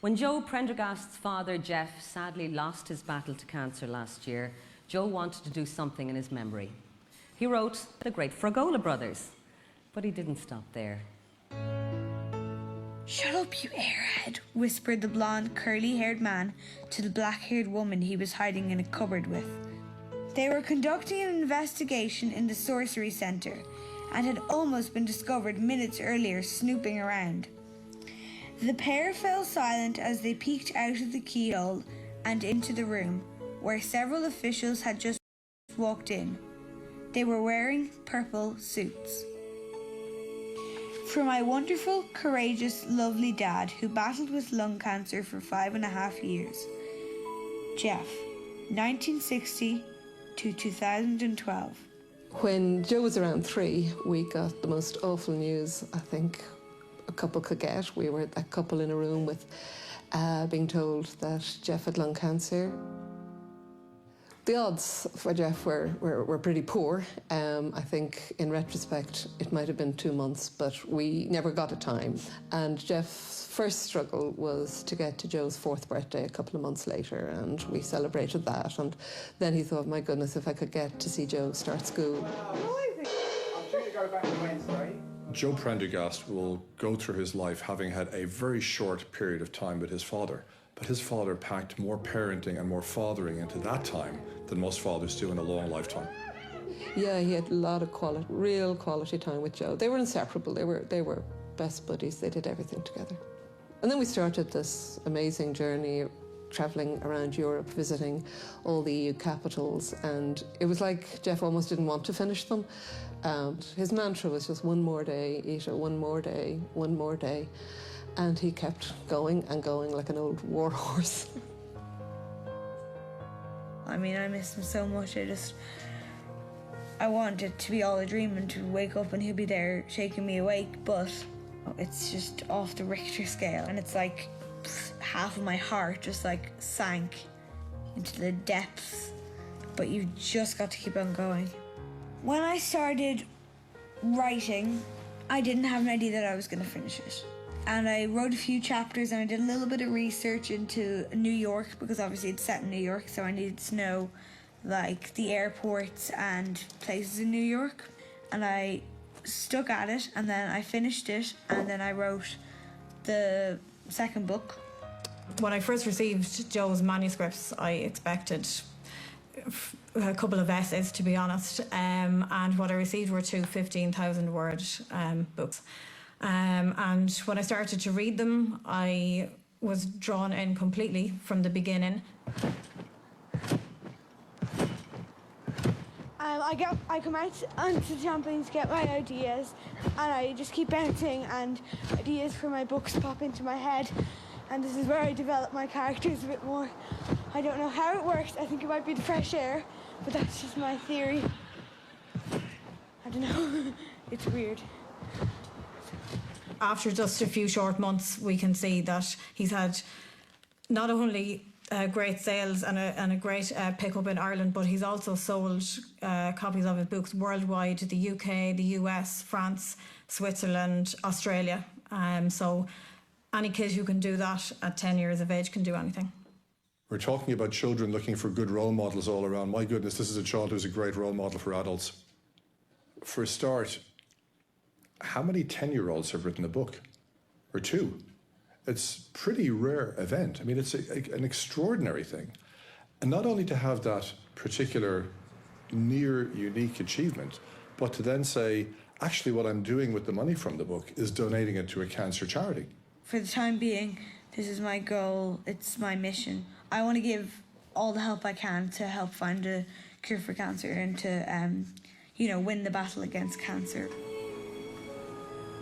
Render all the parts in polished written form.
When Joe Prendergast's father, Jeff, sadly lost his battle to cancer last year, Joe wanted to do something in his memory. He wrote The Great Fragola Brothers, but he didn't stop there. "Shut up, you airhead," whispered the blonde, curly-haired man to the black-haired woman he was hiding in a cupboard with. They were conducting an investigation in the Sorcery Centre and had almost been discovered minutes earlier snooping around. The pair fell silent as they peeked out of the keyhole and into the room, where several officials had just walked in. They were wearing purple suits. For my wonderful, courageous, lovely dad who battled with lung cancer for 5.5 years. Jeff, 1960 to 2012. When Joe was around 3, we got the most awful news, I think, a couple could get. We were that couple in a room with being told that Jeff had lung cancer. The odds for Jeff were pretty poor. I think in retrospect it might have been 2 months, but we never got a time. And Jeff's first struggle was to get to Joe's 4th birthday a couple of months later, and we celebrated that. And then he thought, my goodness, if I could get to see Joe start school. I'm due to go back on Wednesday. Joe Prendergast will go through his life having had a very short period of time with his father. But his father packed more parenting and more fathering into that time than most fathers do in a long lifetime. Yeah, he had a lot of real quality time with Joe. They were inseparable. They were best buddies. They did everything together. And then we started this amazing journey, travelling around Europe, visiting all the EU capitals, and it was like Jeff almost didn't want to finish them. His mantra was just one more day, Ita, one more day, one more day. And he kept going and going like an old war horse. I mean, I miss him so much. I want it to be all a dream and to wake up and he'll be there shaking me awake, but it's just off the Richter scale. And it's like half of my heart just like sank into the depths, but you've just got to keep on going. When I started writing, I didn't have an idea that I was going to finish it. And I wrote a few chapters and I did a little bit of research into New York, because obviously it's set in New York, so I needed to know like the airports and places in New York. And I stuck at it, and then I finished it, and then I wrote the second book. When I first received Joe's manuscripts, I expected a couple of essays, to be honest, and what I received were 2 15,000-word books. And when I started to read them, I was drawn in completely from the beginning. I come out onto the trampoline to get my ideas, and I just keep bouncing, and ideas for my books pop into my head, and this is where I develop my characters a bit more. I don't know how it works. I think it might be the fresh air, but that's just my theory. I don't know. It's weird. After just a few short months, we can see that he's had not only great sales and a great pickup in Ireland, but he's also sold copies of his books worldwide: the UK, the US, France, Switzerland, Australia. So any kid who can do that at 10 years of age can do anything. We're talking about children looking for good role models all around. My goodness, this is a child who's a great role model for adults. For a start, how many 10-year-olds have written a book? Or 2? It's a pretty rare event. I mean, it's an extraordinary thing. And not only to have that particular near unique achievement, but to then say, actually what I'm doing with the money from the book is donating it to a cancer charity. For the time being, this is my goal. It's my mission. I want to give all the help I can to help find a cure for cancer and to, win the battle against cancer.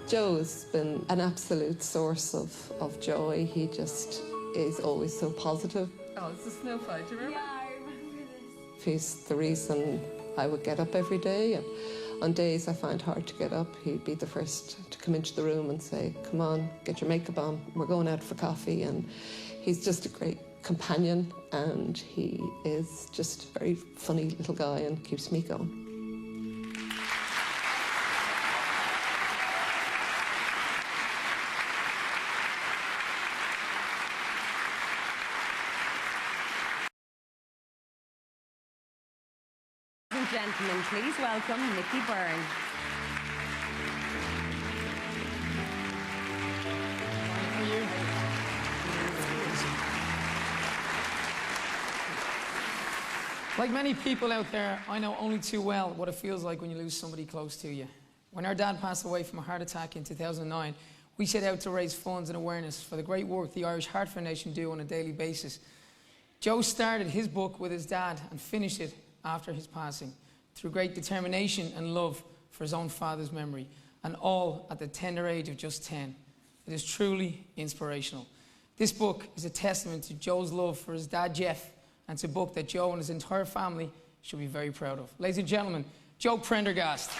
Joe has been an absolute source of joy. He just is always so positive. Oh, it's a snow fight, do you remember? Yeah, I remember this. He's the reason I would get up every day, and on days I find hard to get up, he'd be the first to come into the room and say, come on, get your makeup on, we're going out for coffee. And he's just a great companion, and he is just a very funny little guy and keeps me going. gentlemen, please welcome Nicky Byrne. Like many people out there, I know only too well what it feels like when you lose somebody close to you. When our dad passed away from a heart attack in 2009, we set out to raise funds and awareness for the great work the Irish Heart Foundation do on a daily basis. Joe started his book with his dad and finished it after his passing, through great determination and love for his own father's memory, and all at the tender age of just 10. It is truly inspirational. This book is a testament to Joe's love for his dad, Jeff, and it's a book that Joe and his entire family should be very proud of. Ladies and gentlemen, Joe Prendergast.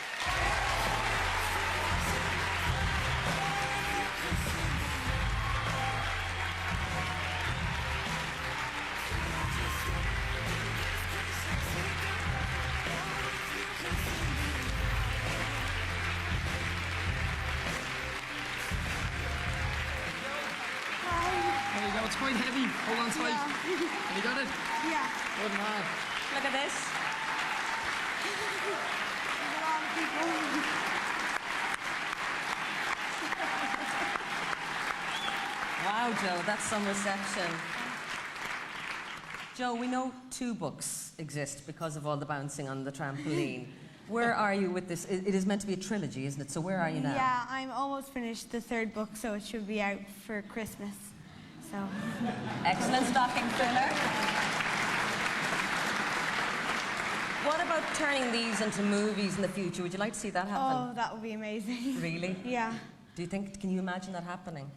There you go, it's quite heavy. Hold on tight. Yeah. You got it? Yeah. Good man. Look at this. There's a lot of people. Wow, Joe, that's some reception. Joe, we know 2 books exist because of all the bouncing on the trampoline. Where are you with this? It is meant to be a trilogy, isn't it? So where are you now? Yeah, I'm almost finished the 3rd book, so it should be out for Christmas. So. Excellent stocking filler. What about turning these into movies in the future? Would you like to see that happen? Oh, that would be amazing. Really? Yeah. Do you think, can you imagine that happening?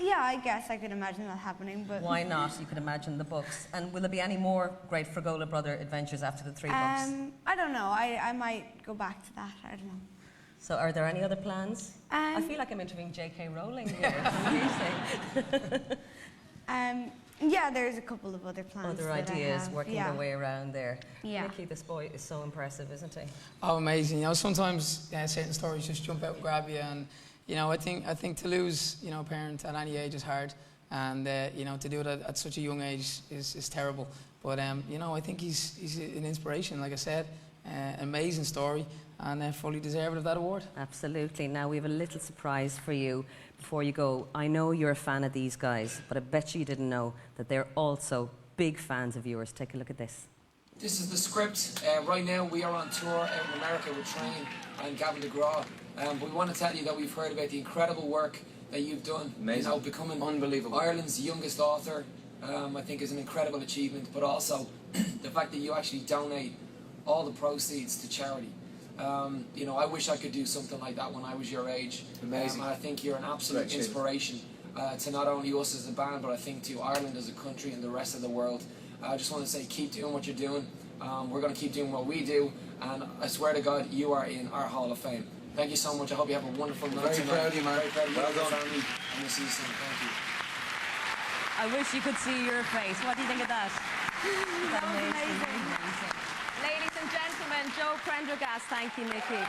Yeah, I guess I could imagine that happening, but. Why not? You could imagine the books. And will there be any more great Fragola Brother adventures after the 3 books? I don't know. I might go back to that. I don't know. So are there any other plans? I feel like I'm interviewing J.K. Rowling here. What do you think? Yeah, there's a couple of other plans. Other that ideas I have. working Yeah. their way around there. Yeah. Nicky, this boy is so impressive, isn't he? Oh, amazing. You know, sometimes certain stories just jump out and grab you, and you know, I think to lose, you know, a parent at any age is hard, and you know, to do it at such a young age is terrible. But you know, I think he's an inspiration. Like I said, amazing story, and fully deserved of that award. Absolutely. Now we have a little surprise for you before you go. I know you're a fan of these guys, but I bet you didn't know that they're also big fans of yours. Take a look at this. This is the script. Right now we are on tour out in America with Train and Gavin DeGraw. But we want to tell you that we've heard about the incredible work that you've done. Amazing. You know, becoming unbelievable. Ireland's youngest author, I think is an incredible achievement, but also the fact that you actually donate all the proceeds to charity. You know, I wish I could do something like that when I was your age. Amazing. And I think you're an absolute inspiration to not only us as a band, but I think to Ireland as a country and the rest of the world. I just want to say, keep doing what you're doing. We're going to keep doing what we do, and I swear to God, you are in our Hall of Fame. Thank you so much. I hope you have a wonderful night tonight. Very proud of you, man. Very proud of you and your family, and we'll see you soon. Thank you. I wish you could see your face. What do you think of that? That was amazing. Ladies and gentlemen, Joe Prendergast. Thank you, Nicky.